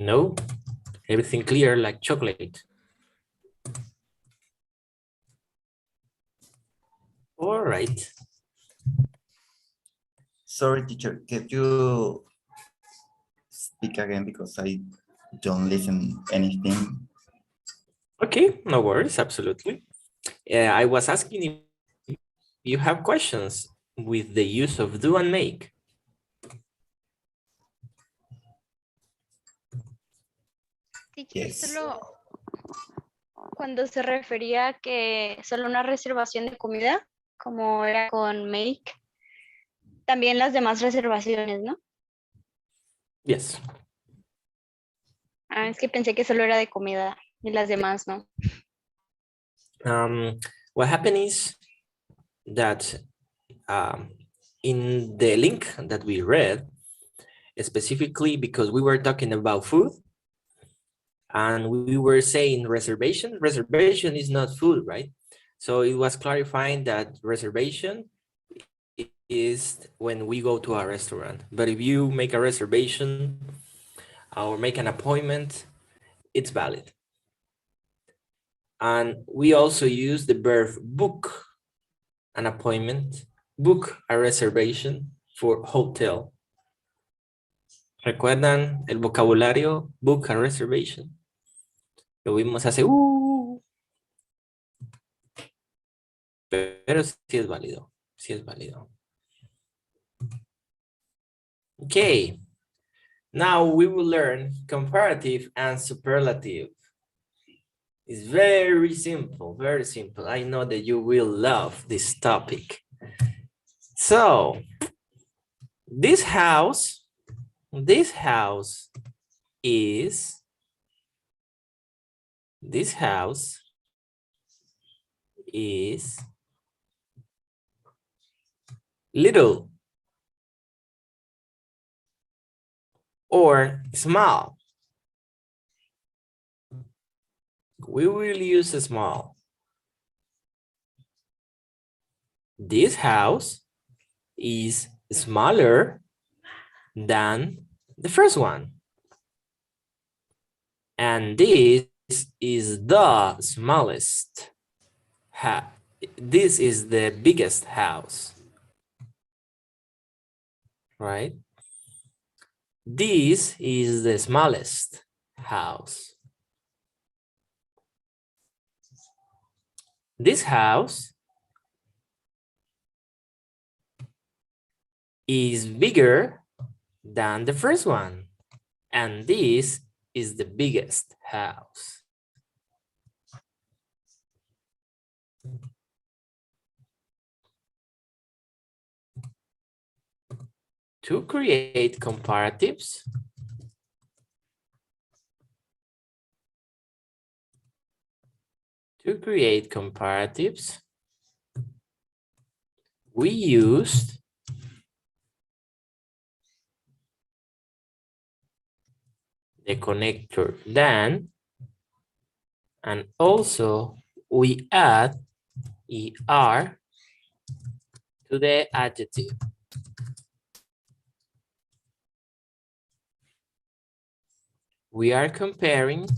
No, everything clear like chocolate. All right. Sorry, teacher, can you speak again because I don't listen anything? Okay, no worries, absolutely. I was asking if you have questions with the use of do and make. Teacher, Yes. solo cuando se refería a que solo una reservación de comida, como era con Make, también las demás reservaciones, ¿no? Yes. Ah, es que pensé que solo era de comida y las demás no. What happened is that in the link that we read, specifically because we were talking about food, and we were saying reservation is not food, right? So it was clarifying that reservation is when we go to a restaurant. But if you make a reservation or make an appointment, it's valid. And we also use the verb book an appointment, book a reservation for hotel. ¿Recuerdan el vocabulario book a reservation? Lo vimos hace pero sí es válido, sí es válido. Okay, now we will learn comparative and superlative. It's very simple, very simple. I know that you will love this topic. So, this house is little or small. We will use a small. This house is smaller than the first one. And this is the smallest. This is the biggest house. Right? This is the smallest house. This house is bigger than the first one. And this is the biggest house. To create comparatives, we used the connector than, and also we add er to the adjective. We are comparing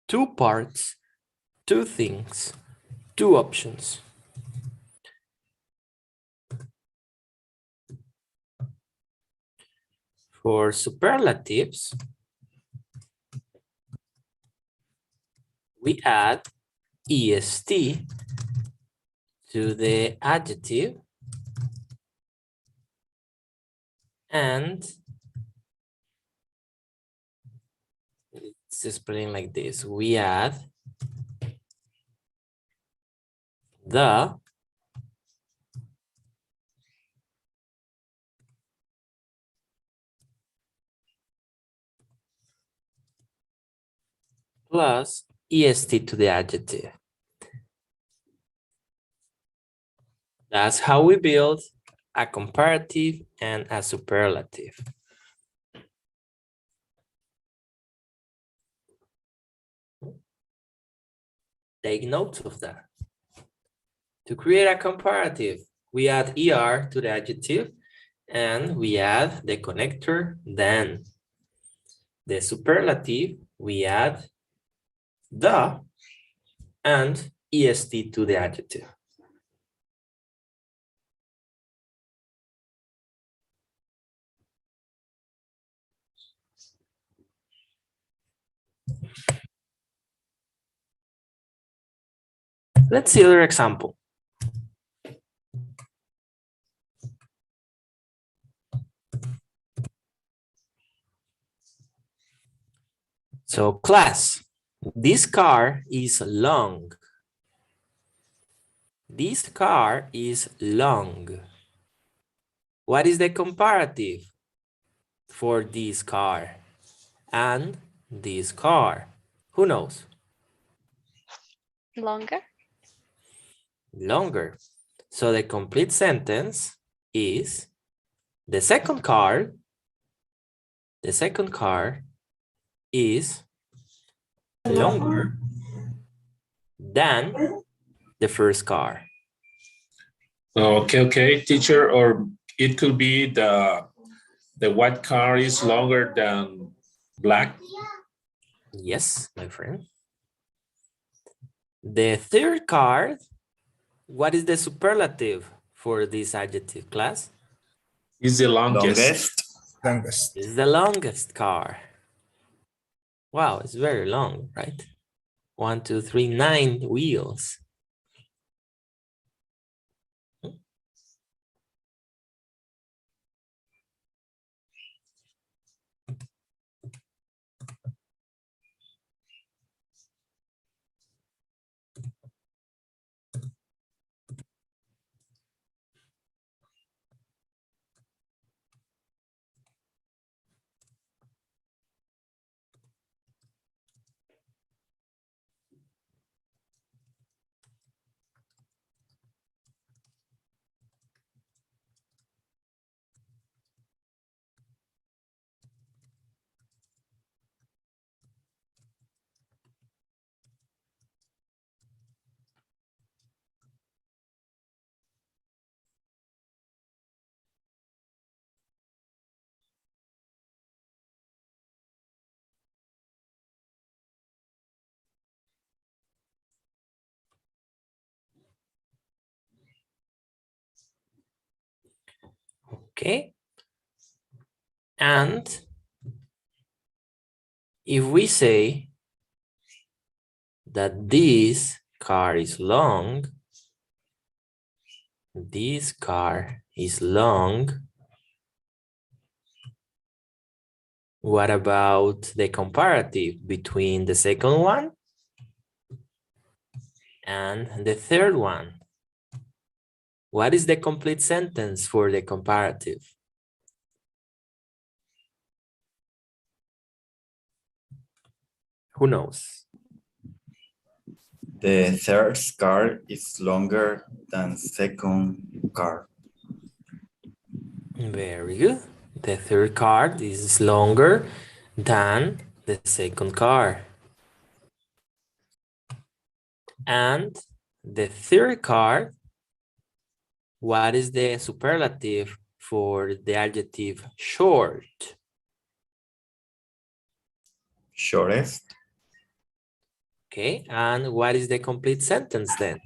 two parts, two things, two options. For superlatives, we add est to the adjective and it's explained like this. We add the plus est to the adjective. That's how we build a comparative and a superlative. Take note of that. To create a comparative, we add er to the adjective and we add the connector then. the superlative, we add the and est to the adjective. Let's see another example. So class, this car is long. This car is long. What is the comparative for this car and this car? Who knows? Longer. Longer. So the complete sentence is the second car is longer than the first car. Okay, teacher, or it could be the white car is longer than black. Yes, my friend. The third card, what is the superlative for this adjective class? Is the longest. Longest. It's the longest car. Wow, it's very long, right? 1, 2, 3, 9 wheels. Okay. And if we say that this car is long, this car is long, what about the comparative between the second one and the third one? What is the complete sentence for the comparative? Who knows? The third car is longer than second car. Very good. The third card is longer than the second car. And the third card, what is the superlative for the adjective short? Shortest. Okay, and what is the complete sentence then?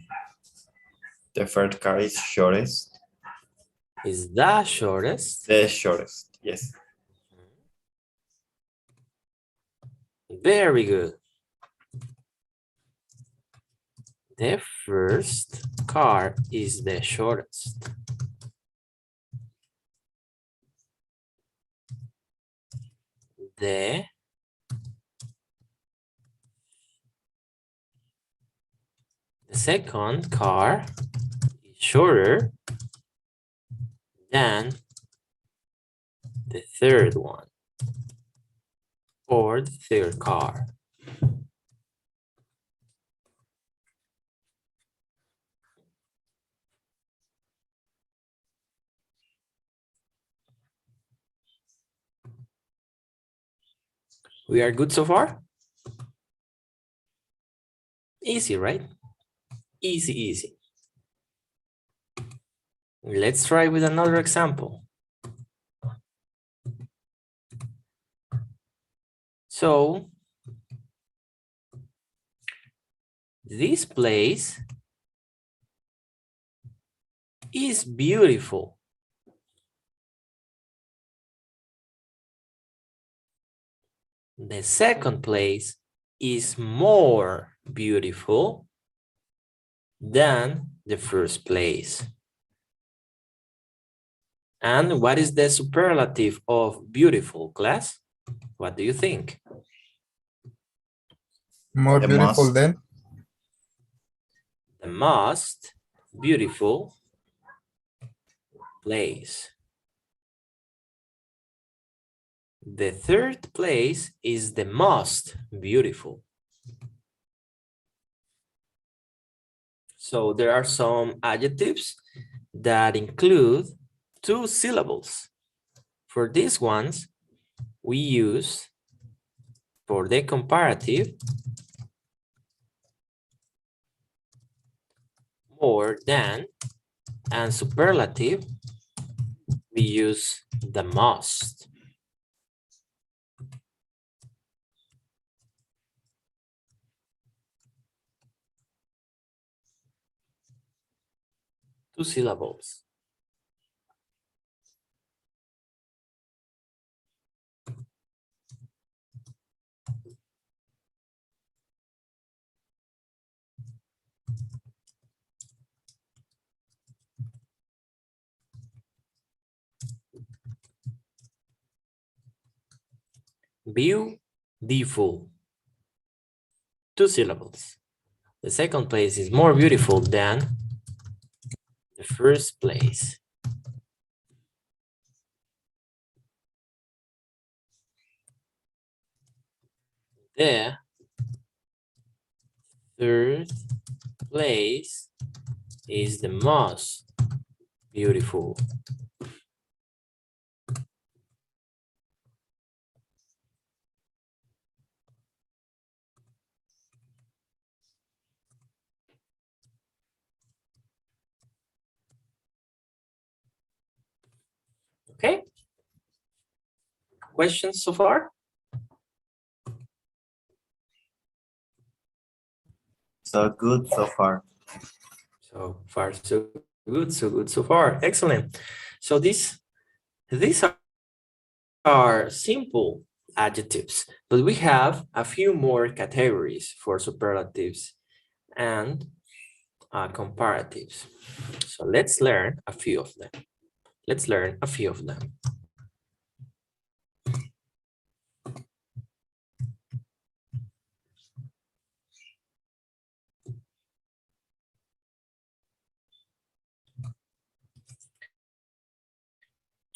The third car is shortest. Is the shortest? The shortest, yes. Very good. The first car is the shortest. The second car is shorter than the third one or the third car. We are good so far? Easy, right? Easy, easy. Let's try with another example. So this place is beautiful. The second place is more beautiful than the first place. And what is the superlative of beautiful, class? What do you think? More The beautiful most. than. The most beautiful place. The third place is the most beautiful. So there are some adjectives that include 2 syllables. For these ones, we use, for the comparative, more than, and superlative, we use the most. Two syllables. Beautiful. 2 syllables. The second place is more beautiful than the first place. The third place is the most beautiful. Okay. Questions so far? So good so far. So far, so good, so good so far. Excellent. So these are simple adjectives, but we have a few more categories for superlatives and comparatives. So let's learn a few of them. Let's learn a few of them.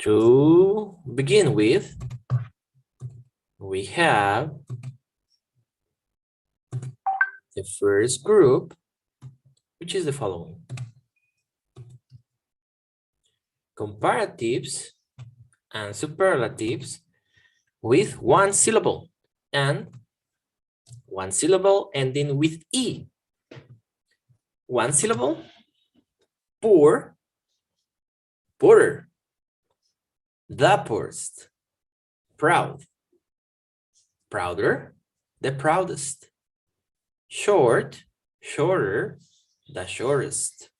To begin with, we have the first group, which is the following. Comparatives and superlatives with 1 syllable and 1 syllable ending with E. 1 syllable, poor, poorer, the poorest, proud, prouder, the proudest, short, shorter, the shortest,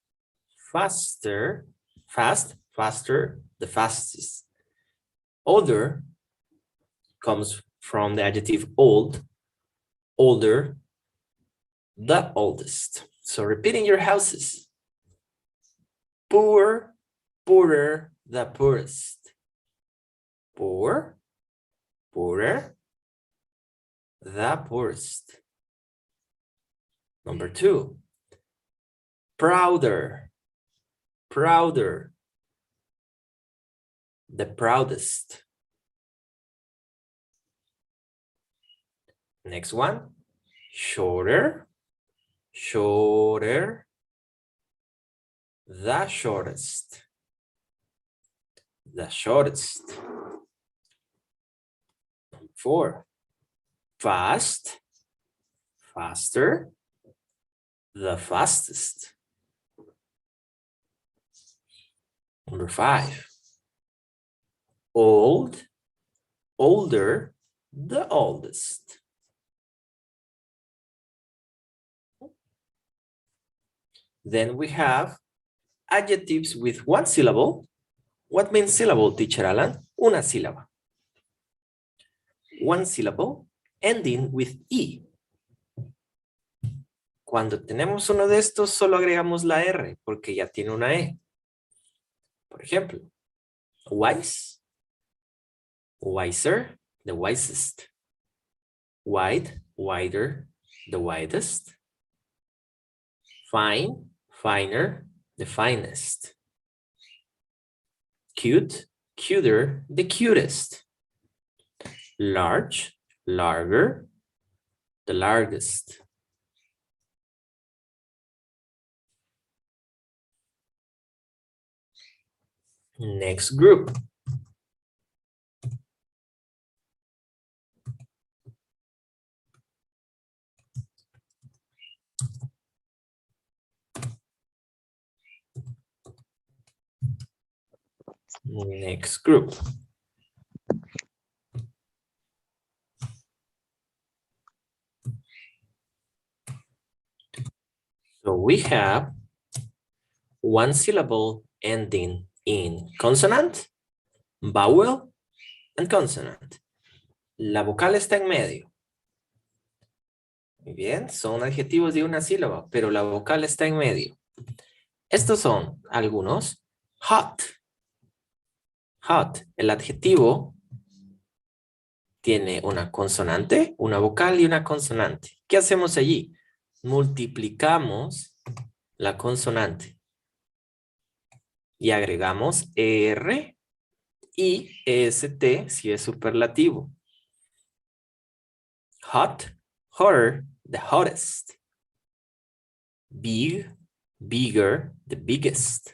faster, fast, faster, the fastest. Older comes from the adjective old, older, the oldest. So repeating your houses. Poor, poorer, the poorest. Poor, poorer, the poorest. Number 2, prouder, prouder, the proudest. Next one, shorter, shorter, the shortest, the shortest. 4, fast, faster, the fastest. Number 5, old, older, the oldest. Then we have adjectives with one syllable. What means syllable, teacher Alan? Una sílaba. One syllable ending with E. Cuando tenemos uno de estos, solo agregamos la R porque ya tiene una E. Por ejemplo, wise, wiser, the wisest. Wide, wider, the widest. Fine, finer, the finest. Cute, cuter, the cutest. Large, larger, the largest. Next group. Next group. So we have one syllable ending in consonant, vowel, and consonant. La vocal está en medio. Muy bien, son adjetivos de una sílaba, pero la vocal está en medio. Estos son algunos. Hot. Hot, el adjetivo tiene una consonante, una vocal y una consonante. ¿Qué hacemos allí? Multiplicamos la consonante y agregamos ER y EST si es superlativo. Hot, hotter, the hottest. Big, bigger, the biggest.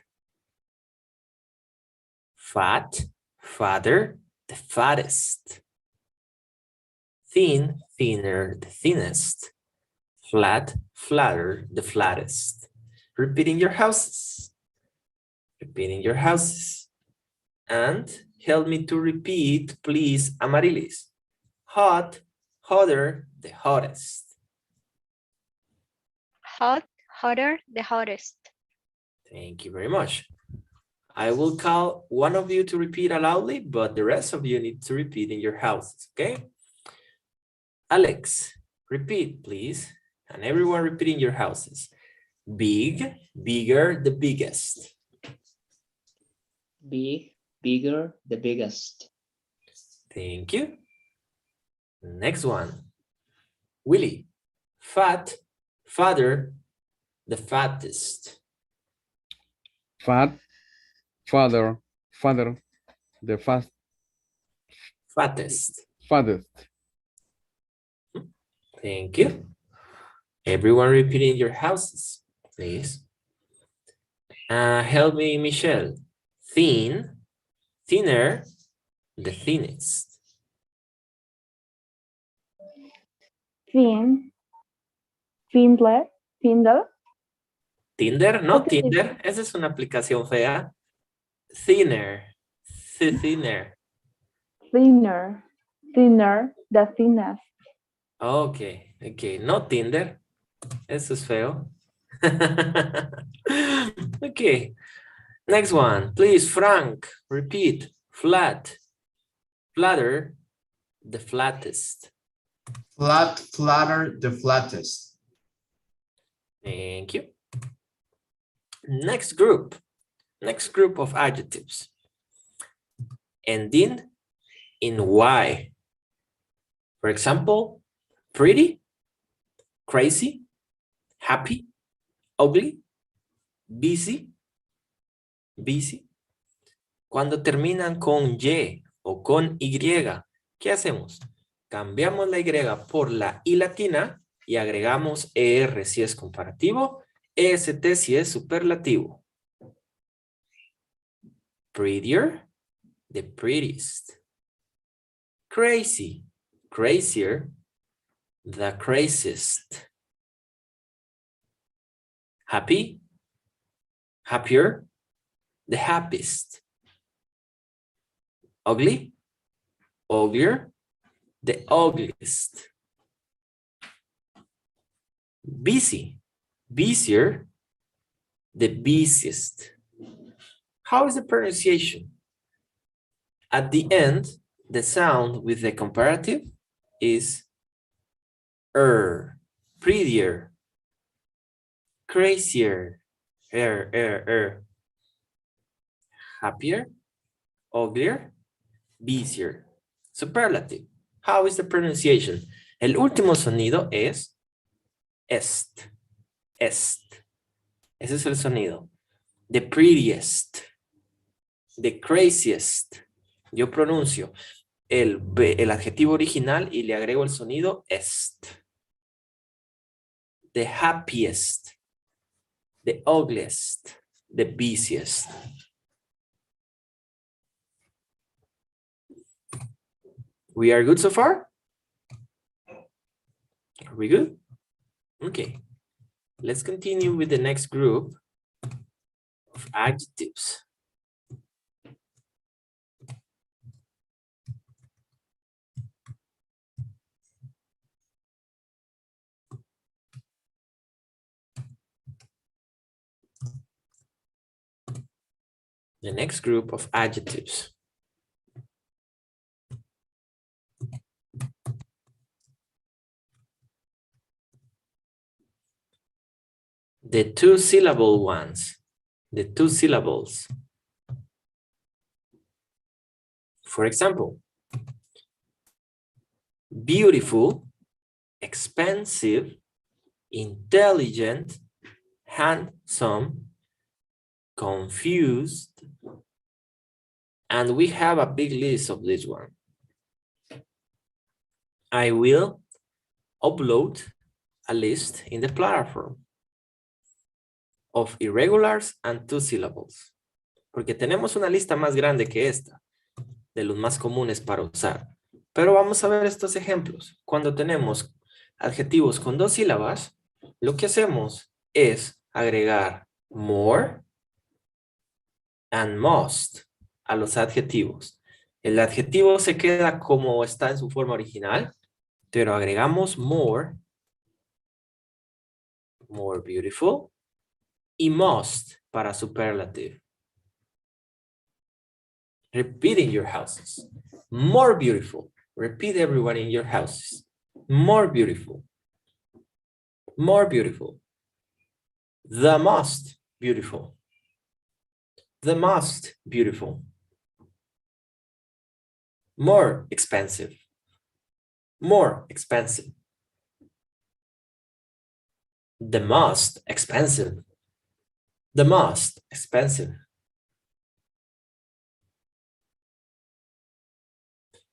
Fat, fatter, the fattest. Thin, thinner, the thinnest. Flat, flatter, the flattest. Repeating your houses. Repeating your houses. And help me to repeat, please, Amarilis. Hot, hotter, the hottest. Hot, hotter, the hottest. Thank you very much. I will call one of you to repeat loudly, but the rest of you need to repeat in your houses, okay? Alex, repeat, please. And everyone repeating your houses. Big, bigger, the biggest. Big, bigger, the biggest. Thank you. Next one. Willie, fat, father, the fattest. Fat, father, the Fattest. fattest. Thank you. Everyone repeating your houses, please. Help me, Michelle. Thin, thinner, the thinnest. Thin, Findler, Findle, Tinder, no ¿Qué significa? Tinder. Esa es una aplicación fea. Thinner, thinner. Thinner, Thinner, the thinnest. Okay, okay, no Tinder. Eso es feo. Okay, next one, please, Frank, repeat. Flat, flatter, the flattest. Flat, flatter, the flattest. Thank you. Next group of adjectives. Ending in Y. For example, pretty, crazy, happy, ugly, busy. Cuando terminan con Y o con Y, ¿qué hacemos? Cambiamos la Y por la I latina y agregamos ER si es comparativo, EST si es superlativo. Prettier, the prettiest. Crazy, crazier, the craziest. Happy, happier, the happiest. Ugly, uglier, the ugliest. Busy, busier, the busiest. How is the pronunciation? At the end, the sound with the comparative is prettier, crazier, happier, uglier, busier. Superlative. How is the pronunciation? El último sonido es est. Est. Ese es el sonido. The prettiest. The craziest. Yo pronuncio el adjetivo original y le agrego el sonido est. The happiest. The ugliest. The busiest. We are good so far? Are we good? Okay. Let's continue with the next group of adjectives. The next group of adjectives. The two-syllable ones, the two syllables. For example, beautiful, expensive, intelligent, handsome, confused, and we have a big list of this one. I will upload a list in the platform of irregulars and two syllables, porque tenemos una lista más grande que esta, de los más comunes para usar. Pero vamos a ver estos ejemplos. Cuando tenemos adjetivos con dos sílabas, lo que hacemos es agregar more and must a los adjetivos. El adjetivo se queda como está en su forma original, pero agregamos more beautiful, y must para superlative. Repeat in your houses. More beautiful. Repeat everyone in your houses. More beautiful. More beautiful. The most beautiful. The most beautiful. More expensive. More expensive. The most expensive. The most expensive.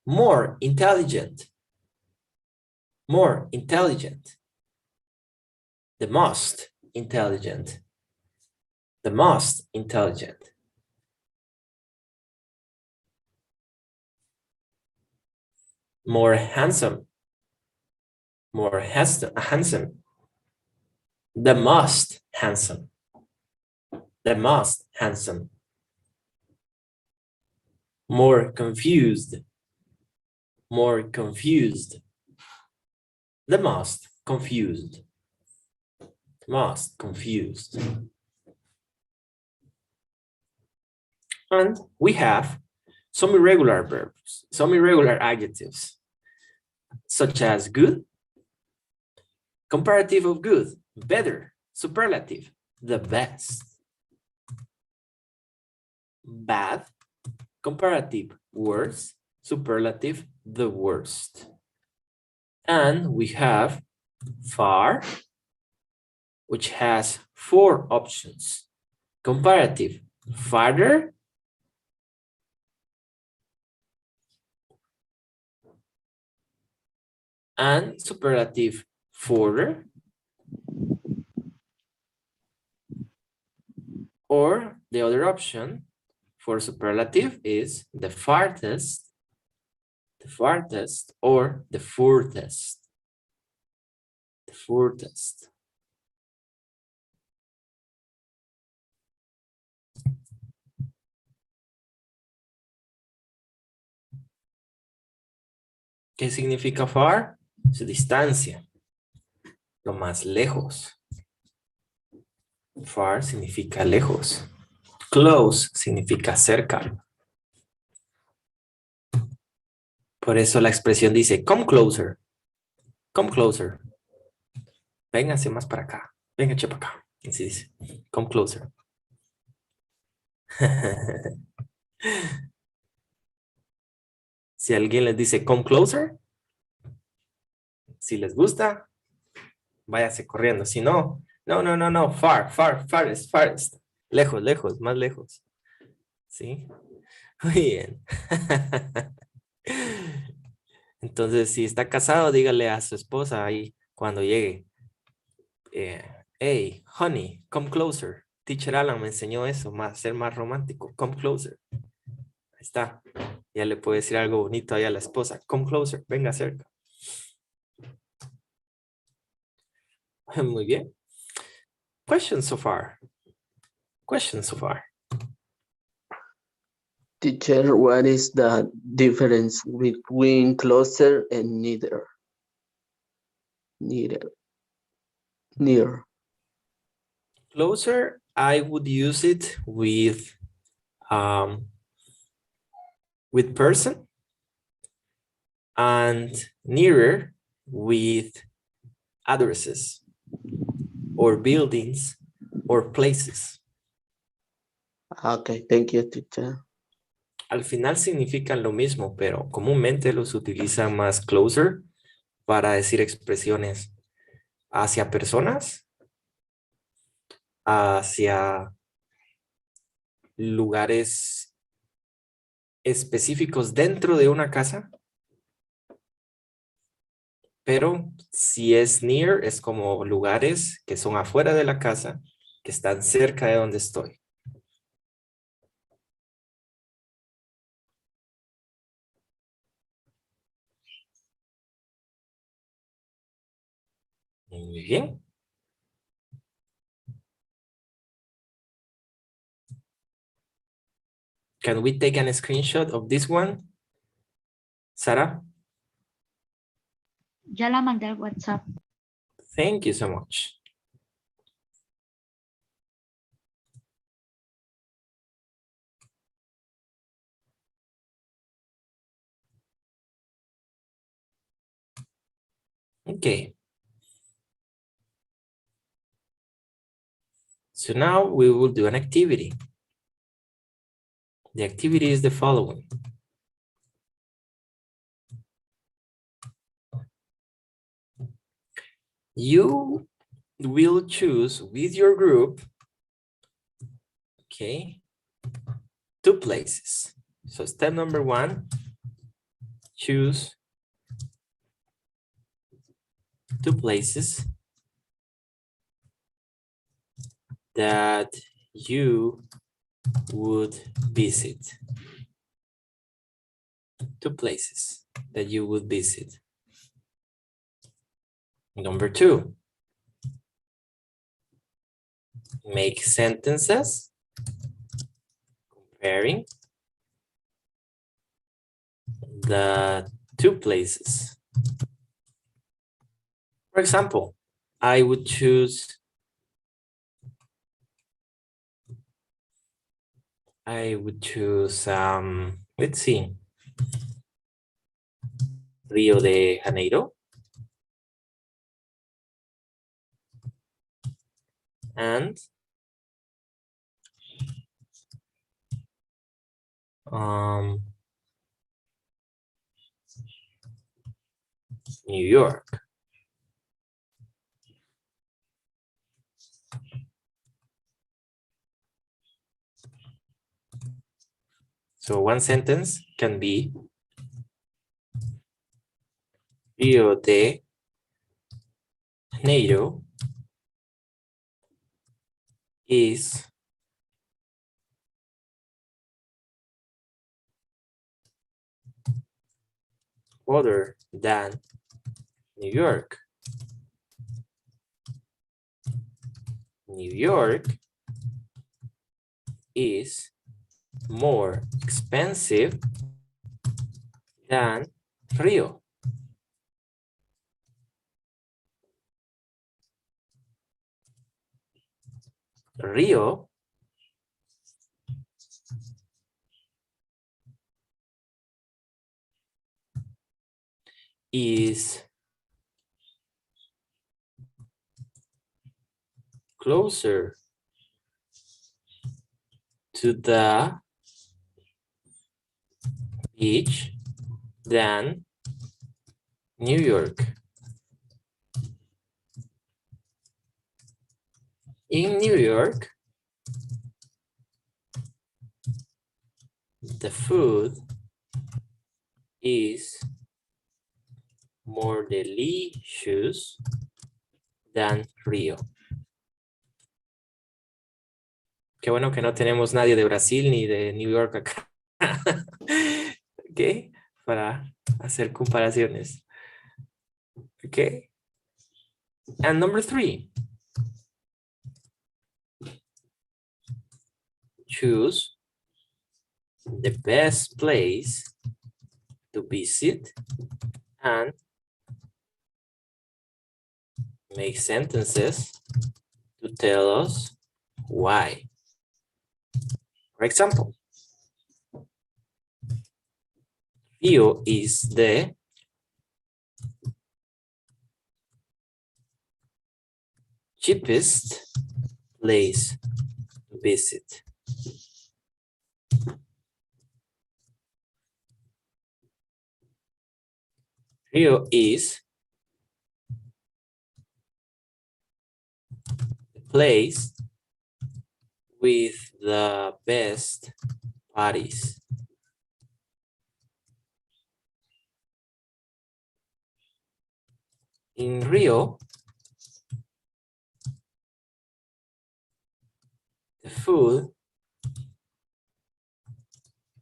More intelligent. More intelligent. The most intelligent. The most intelligent. More handsome. More handsome. The most handsome. The most handsome. More confused. More confused. The most confused. Most confused. And we have some irregular verbs, some irregular adjectives, such as good, comparative of good, better, superlative, the best. Bad, comparative, worse, superlative, the worst. And we have far, which has 4 options. Comparative, farther, and superlative, further, or the other option for superlative is the farthest, or the furthest. The furthest. ¿Qué significa far? Su distancia. Lo más lejos. Far significa lejos. Close significa cerca. Por eso la expresión dice, come closer. Come closer. Véngase más para acá. Véngase para acá. Así dice. Come closer. Si alguien les dice come closer, si les gusta, váyase corriendo. Si no, no. Far, farthest, farthest. Lejos, lejos, más lejos. ¿Sí? Muy bien. Entonces, si está casado, dígale a su esposa ahí cuando llegue. Hey, honey, come closer. Teacher Alan me enseñó eso, ser más romántico. Come closer. Ahí está. Ya le puede decir algo bonito ahí a la esposa. Come closer, venga cerca. Muy bien. Questions so far? Questions so far? Teacher, what is the difference between closer and neither? Near. Closer, I would use it with person, and nearer with addresses or buildings or places. Okay, thank you, teacher. Al final significan lo mismo, pero comúnmente los utilizan más closer para decir expresiones hacia personas, hacia lugares específicos dentro de una casa. Pero si es near, es como lugares que son afuera de la casa, que están cerca de donde estoy. Muy bien. Can we take a screenshot of this one? Sara? Ya la mandé al WhatsApp. Thank you so much. Okay. So now we will do an activity. The activity is the following. You will choose with your group, okay, 2 places. So step number 1, choose 2 places that you would visit. 2 places that you would visit. Number 2, make sentences comparing the 2 places. For example, I would choose let's see, Rio de Janeiro and New York. So one sentence can be Rio de Janeiro is other than New York. New York is more expensive than Rio. Rio is closer to the beach than New York. In New York, the food is more delicious than Rio. Qué bueno que no tenemos nadie de Brasil ni de New York acá. Ok, para hacer comparaciones. Okay. And number 3. Choose the best place to visit and make sentences to tell us why. For example, Rio is the cheapest place to visit. Rio is the place with the best parties. In Rio, the food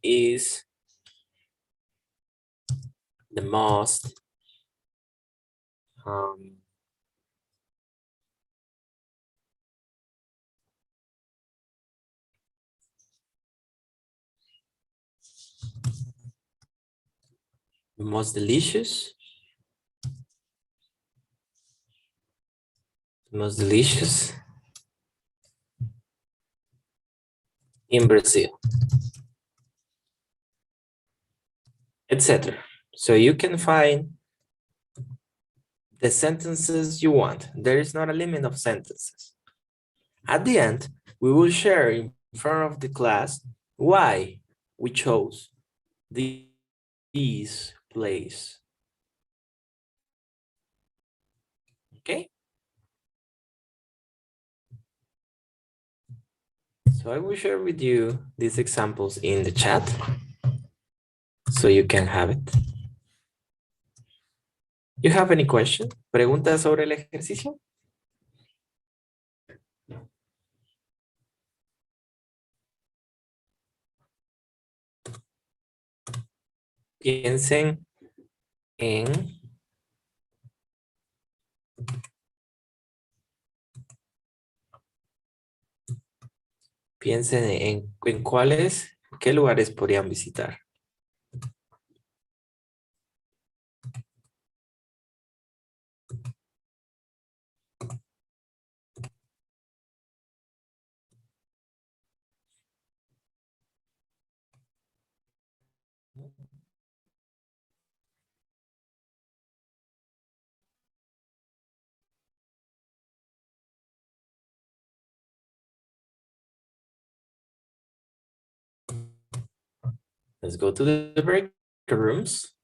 is the most delicious. The most delicious in Brazil, etc. So you can find the sentences you want. There is not a limit of sentences. At the end, we will share in front of the class why we chose these place. Okay? So I will share with you these examples in the chat so you can have it. You have any question? ¿Preguntas sobre el ejercicio? Piensen en en cuáles, qué lugares podrían visitar. Let's go to the break rooms.